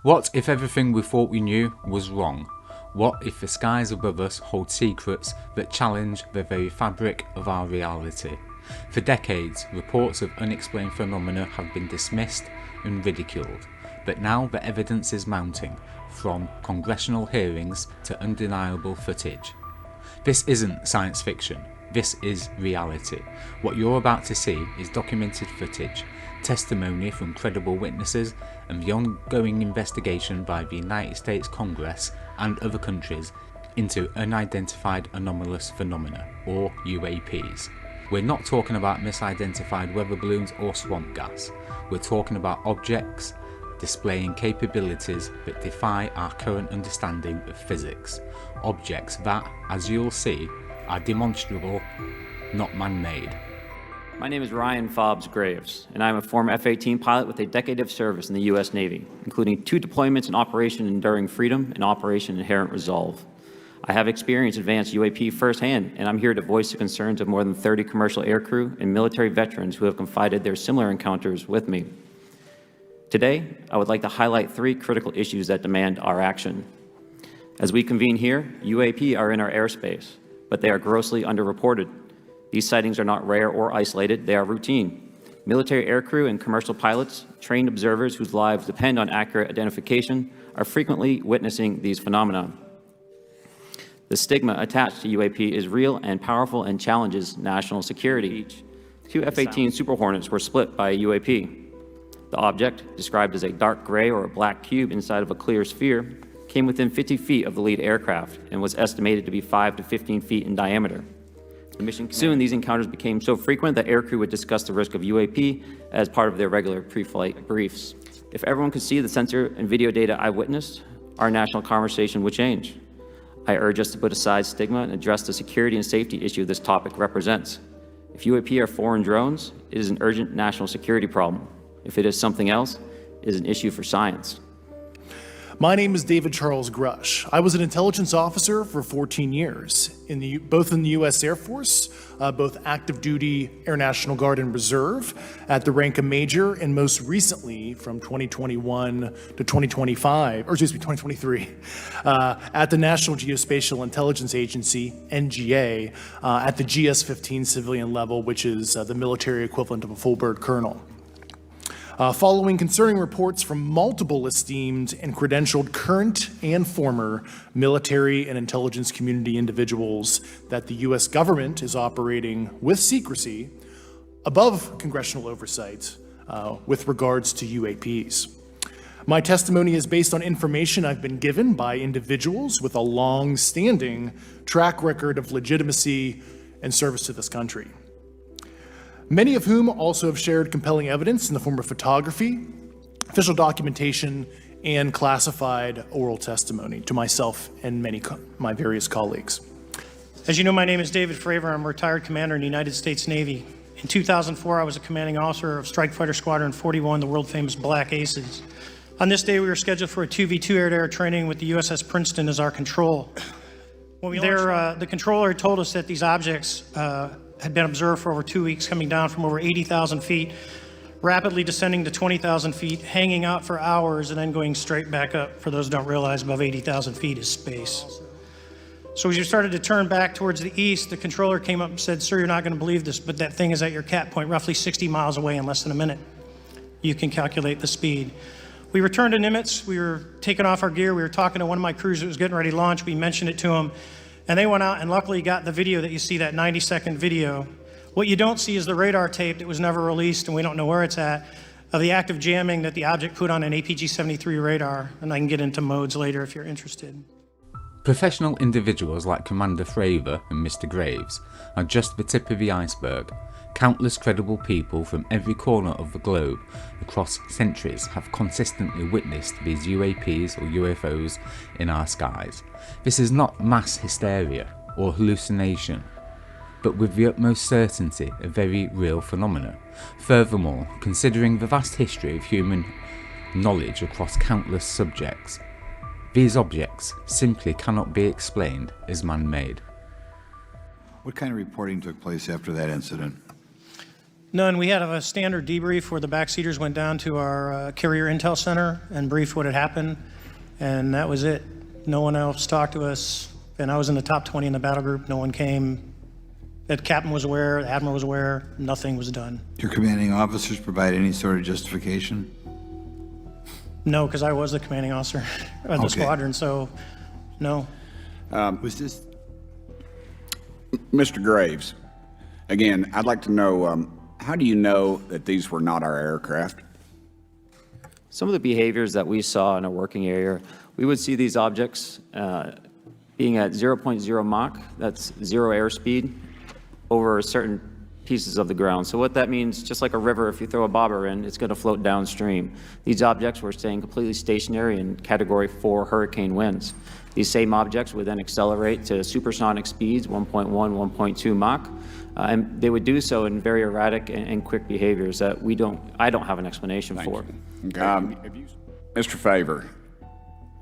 What if everything we thought we knew was wrong? What if the skies above us hold secrets that challenge the very fabric of our reality? For decades, reports of unexplained phenomena have been dismissed and ridiculed, but now the evidence is mounting, from congressional hearings to undeniable footage. This isn't science fiction, this is reality. What you're about to see is documented footage, testimony from credible witnesses, and the ongoing investigation by the United States Congress and other countries into unidentified anomalous phenomena, or UAPs. We're not talking about misidentified weather balloons or swamp gas. We're talking about objects displaying capabilities that defy our current understanding of physics. Objects that, as you'll see, are demonstrable, not man-made. My name is Ryan Fobbs Graves, and I'm a former F-18 pilot with a decade of service in the U.S. Navy, including 2 deployments in Operation Enduring Freedom and Operation Inherent Resolve. I have experienced advanced UAP firsthand, and I'm here to voice the concerns of more than 30 commercial aircrew and military veterans who have confided their similar encounters with me. Today, I would like to highlight 3 critical issues that demand our action. As we convene here, UAP are in our airspace, but they are grossly underreported. These sightings are not rare or isolated, they are routine. Military aircrew and commercial pilots, trained observers whose lives depend on accurate identification, are frequently witnessing these phenomena. The stigma attached to UAP is real and powerful and challenges national security. 2 F-18 Super Hornets were split by a UAP. The object, described as a dark gray or a black cube inside of a clear sphere, came within 50 feet of the lead aircraft and was estimated to be 5 to 15 feet in diameter. Soon, these encounters became so frequent that aircrew would discuss the risk of UAP as part of their regular pre-flight briefs. If everyone could see the sensor and video data I witnessed, our national conversation would change. I urge us to put aside stigma and address the security and safety issue this topic represents. If UAP are foreign drones, it is an urgent national security problem. If it is something else, it is an issue for science. My name is David Charles Grush. I was an intelligence officer for 14 years, both in the U.S. Air Force, both active duty Air National Guard and Reserve, at the rank of major, and most recently from 2021 to 2023, at the National Geospatial Intelligence Agency, NGA, at the GS-15 civilian level, which is the military equivalent of a full bird colonel. Following concerning reports from multiple esteemed and credentialed current and former military and intelligence community individuals that the U.S. government is operating with secrecy above congressional oversight with regards to UAPs. My testimony is based on information I've been given by individuals with a long-standing track record of legitimacy and service to this country, many of whom also have shared compelling evidence in the form of photography, official documentation, and classified oral testimony to myself and my various colleagues. As you know, my name is David Fravor. I'm a retired commander in the United States Navy. In 2004, I was a commanding officer of Strike Fighter Squadron 41, the world-famous Black Aces. On this day, we were scheduled for a 2v2 air-to-air training with the USS Princeton as our control. The controller told us that these objects had been observed for over 2 weeks, coming down from over 80,000 feet, rapidly descending to 20,000 feet, hanging out for hours, and then going straight back up. For those who don't realize, above 80,000 feet is space. So as you started to turn back towards the east, the controller came up and said, "Sir, you're not going to believe this, but that thing is at your cat point, roughly 60 miles away in less than a minute. You can calculate the speed." We returned to Nimitz. We were taking off our gear. We were talking to one of my crews that was getting ready to launch. We mentioned it to him. And they went out and luckily got the video that you see, that 90-second video. What you don't see is the radar tape that was never released, and we don't know where it's at, of the active jamming that the object put on an APG-73 radar. And I can get into modes later if you're interested. Professional individuals like Commander Fravor and Mr. Graves are just the tip of the iceberg. Countless credible people from every corner of the globe across centuries have consistently witnessed these UAPs or UFOs in our skies. This is not mass hysteria or hallucination, but with the utmost certainty a very real phenomenon. Furthermore, considering the vast history of human knowledge across countless subjects, these objects simply cannot be explained as man-made. What kind of reporting took place after that incident? None. We had a standard debrief where the backseaters went down to our carrier intel center and briefed what had happened, and that was it. No one else talked to us, and I was in the top 20 in the battle group. No one came. The captain was aware, the admiral was aware, nothing was done. Did your commanding officers provide any sort of justification? No, because I was the commanding officer of the Okay. squadron, so no. Was this? Mr. Graves, again, I'd like to know, how do you know that these were not our aircraft? Some of the behaviors that we saw in a working area, we would see these objects being at 0.0 Mach, that's 0 airspeed, over certain pieces of the ground. So what that means, just like a river, if you throw a bobber in, it's going to float downstream. These objects were staying completely stationary in Category 4 hurricane winds. These same objects would then accelerate to supersonic speeds, 1.1, 1.2 Mach, and they would do so in very erratic and quick behaviors that I don't have an explanation for. Okay. Mr. Favor,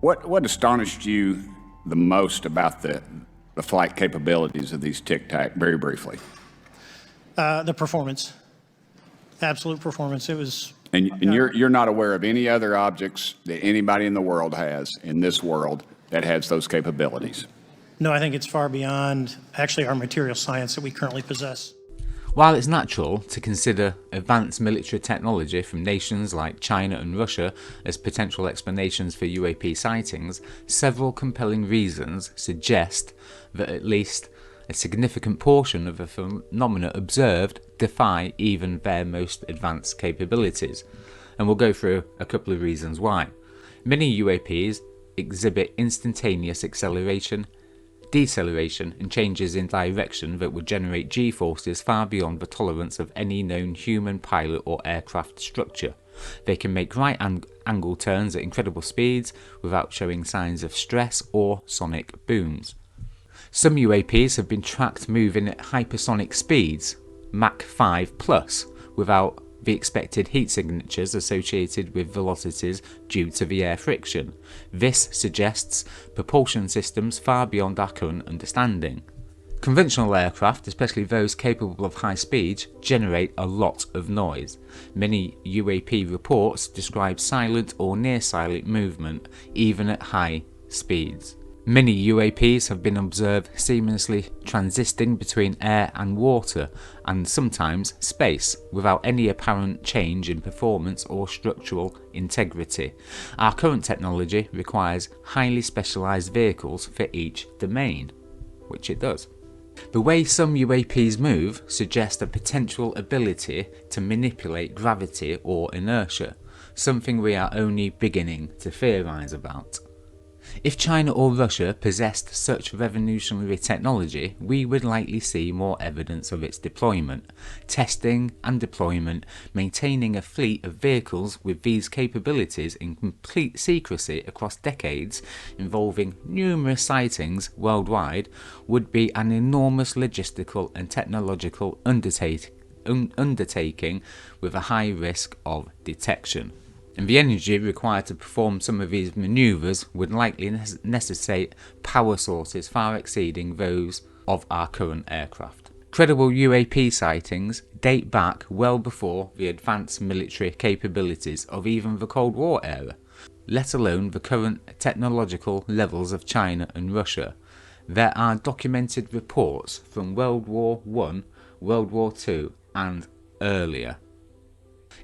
what astonished you the most about the flight capabilities of these Tic Tac, very briefly? The performance, absolute performance. It was. And you're not aware of any other objects that anybody in the world has, in this world, that has those capabilities? No, I think it's far beyond actually our material science that we currently possess. While it's natural to consider advanced military technology from nations like China and Russia as potential explanations for UAP sightings, several compelling reasons suggest that at least a significant portion of the phenomena observed defy even their most advanced capabilities. And we'll go through a couple of reasons why. Many UAPs exhibit instantaneous acceleration, deceleration and changes in direction that would generate G-forces far beyond the tolerance of any known human pilot or aircraft structure. They can make right-angle turns at incredible speeds without showing signs of stress or sonic booms. Some UAPs have been tracked moving at hypersonic speeds, Mach 5+, without the expected heat signatures associated with velocities due to the air friction. This suggests propulsion systems far beyond our current understanding. Conventional aircraft, especially those capable of high speed, generate a lot of noise. Many UAP reports describe silent or near silent movement, even at high speeds. Many UAPs have been observed seamlessly transiting between air and water, and sometimes space, without any apparent change in performance or structural integrity. Our current technology requires highly specialised vehicles for each domain, which it does. The way some UAPs move suggests a potential ability to manipulate gravity or inertia, something we are only beginning to theorise about. If China or Russia possessed such revolutionary technology, we would likely see more evidence of its deployment, testing and deployment. Maintaining a fleet of vehicles with these capabilities in complete secrecy across decades, involving numerous sightings worldwide, would be an enormous logistical and technological undertaking with a high risk of detection. And the energy required to perform some of these manoeuvres would likely necessitate power sources far exceeding those of our current aircraft. Credible UAP sightings date back well before the advanced military capabilities of even the Cold War era, let alone the current technological levels of China and Russia. There are documented reports from World War I, World War II and earlier.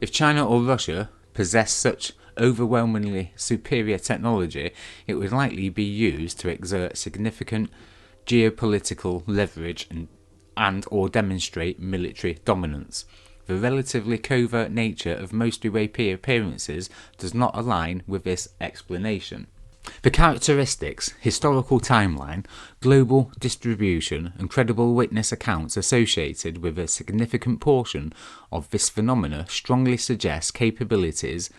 If China or Russia possess such overwhelmingly superior technology, it would likely be used to exert significant geopolitical leverage and or demonstrate military dominance. The relatively covert nature of most UAP appearances does not align with this explanation. The characteristics, historical timeline, global distribution and credible witness accounts associated with a significant portion of this phenomena strongly suggest capabilities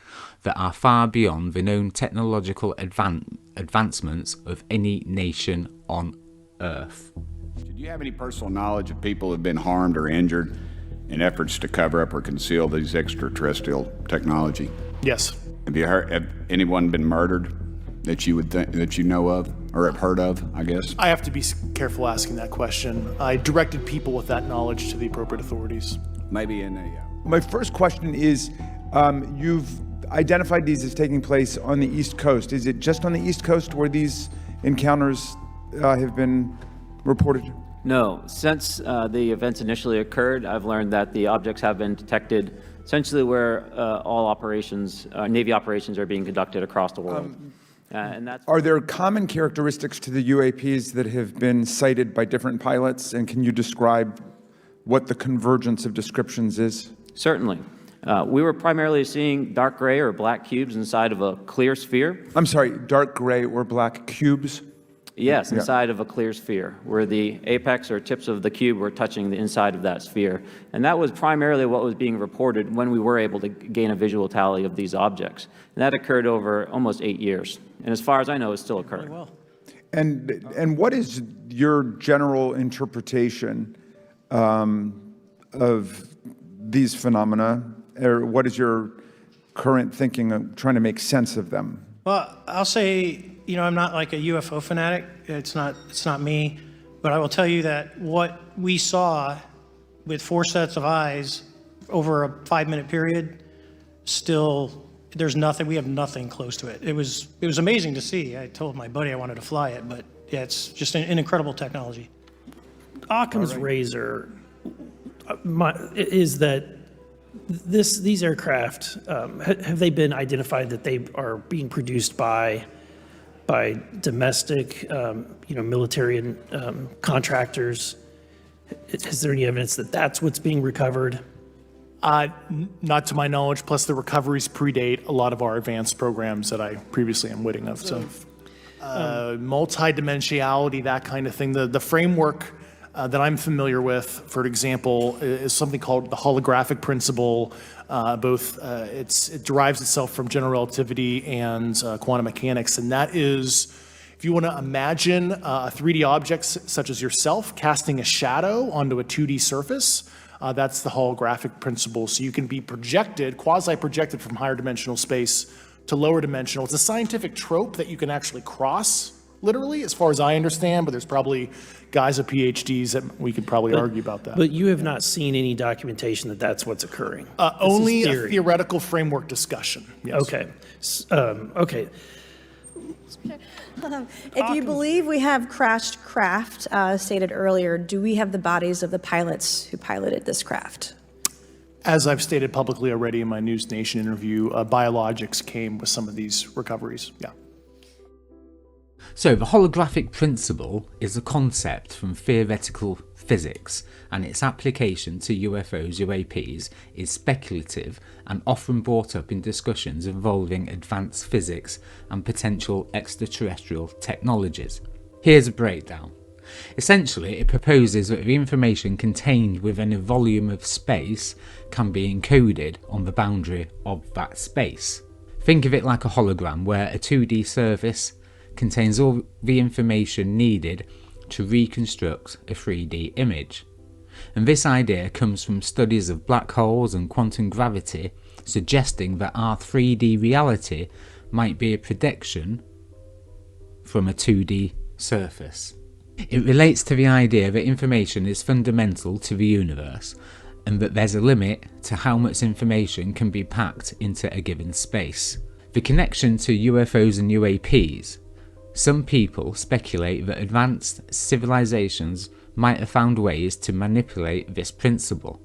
that are far beyond the known technological advancements of any nation on Earth. Did you have any personal knowledge of people who have been harmed or injured in efforts to cover up or conceal these extraterrestrial technology? Yes. Have anyone been murdered that you would think, that you know of or have heard of, I guess? I have to be careful asking that question. I directed people with that knowledge to the appropriate authorities. maybe in a... My first question is, you've identified these as taking place on the East Coast. Is it just on the East Coast where these encounters have been reported? No. Since the events initially occurred, I've learned that the objects have been detected essentially where all operations, Navy operations, are being conducted across the world. And that's... Are there common characteristics to the UAPs that have been cited by different pilots? And can you describe what the convergence of descriptions is? Certainly. We were primarily seeing dark gray or black cubes inside of a clear sphere. I'm sorry, dark gray or black cubes? Yes, inside of a clear sphere, where the apex or tips of the cube were touching the inside of that sphere. And that was primarily what was being reported when we were able to gain a visual tally of these objects. And that occurred over almost 8 years. And as far as I know, it's still occurring. Well, And what is your general interpretation of these phenomena? Or what is your current thinking of trying to make sense of them? well, I'll say, you know, I'm not like a UFO fanatic. It's not me. But I will tell you that what we saw with 4 sets of eyes over a 5-minute period, still, there's nothing, we have nothing close to it. It was amazing to see. I told my buddy I wanted to fly it, but yeah, it's just an incredible technology. Occam's razor is that these aircraft, have they been identified that they are being produced by domestic, military and contractors? Is there any evidence that that's what's being recovered? Not to my knowledge, plus the recoveries predate a lot of our advanced programs that I previously am witting of. So multidimensionality, that kind of thing. The framework that I'm familiar with, for example, is something called the holographic principle. It derives itself from general relativity and quantum mechanics, and that is, if you want to imagine a 3D object such as yourself casting a shadow onto a 2D surface, that's the holographic principle. So you can be projected, quasi-projected from higher dimensional space to lower dimensional. It's a scientific trope that you can actually cross, literally, as far as I understand, but there's probably guys with PhDs that we could probably argue about that. But you have not seen any documentation that that's what's occurring? Only a theoretical framework discussion, yes. Okay. Okay. If you believe we have crashed craft, stated earlier, do we have the bodies of the pilots who piloted this craft? As I've stated publicly already in my News Nation interview, biologics came with some of these recoveries, yeah. So the holographic principle is a concept from theoretical physics, and its application to UFOs, UAPs is speculative and often brought up in discussions involving advanced physics and potential extraterrestrial technologies. Here's a breakdown. Essentially, it proposes that the information contained within a volume of space can be encoded on the boundary of that space. Think of it like a hologram where a 2D surface contains all the information needed to reconstruct a 3D image. And this idea comes from studies of black holes and quantum gravity, suggesting that our 3D reality might be a projection from a 2D surface. It relates to the idea that information is fundamental to the universe, and that there's a limit to how much information can be packed into a given space. The connection to UFOs and UAPs. Some people speculate that advanced civilizations might have found ways to manipulate this principle.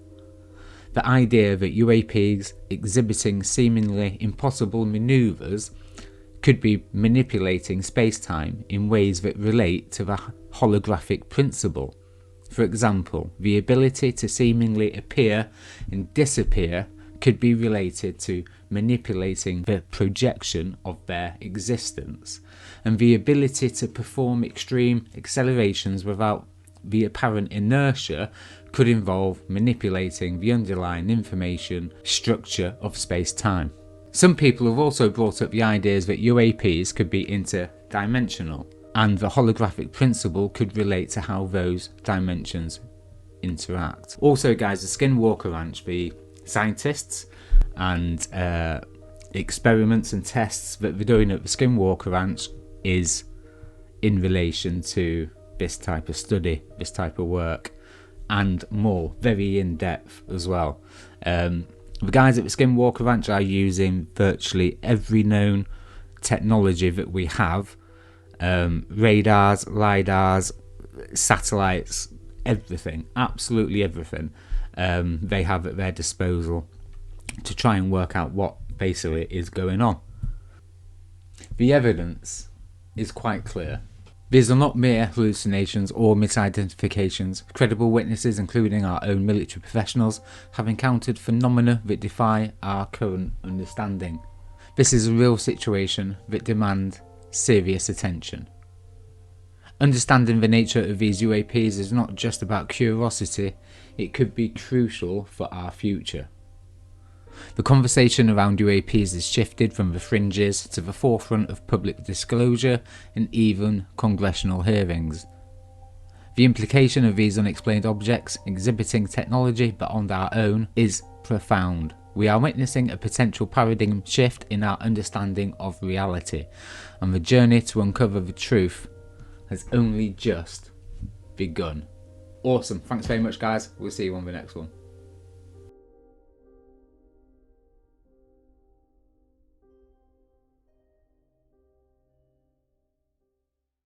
The idea that UAPs exhibiting seemingly impossible maneuvers could be manipulating space-time in ways that relate to the holographic principle. For example, the ability to seemingly appear and disappear could be related to manipulating the projection of their existence, and the ability to perform extreme accelerations without the apparent inertia could involve manipulating the underlying information structure of space-time. Some people have also brought up the ideas that UAPs could be interdimensional, and the holographic principle could relate to how those dimensions interact. Also guys, the Skinwalker Ranch, the scientists and experiments and tests that they're doing at the Skinwalker Ranch is in relation to this type of study, this type of work, and more, very in depth as well. The guys at the Skinwalker Ranch are using virtually every known technology that we have, radars, lidars, satellites, everything, absolutely everything they have at their disposal to try and work out what basically is going on. The evidence is quite clear. These are not mere hallucinations or misidentifications. Credible witnesses, including our own military professionals, have encountered phenomena that defy our current understanding. This is a real situation that demands serious attention. Understanding the nature of these UAPs is not just about curiosity, it could be crucial for our future. The conversation around UAPs has shifted from the fringes to the forefront of public disclosure and even congressional hearings. The implication of these unexplained objects exhibiting technology beyond our own is profound. We are witnessing a potential paradigm shift in our understanding of reality, and the journey to uncover the truth has only just begun. Awesome. Thanks very much, guys. We'll see you on the next one.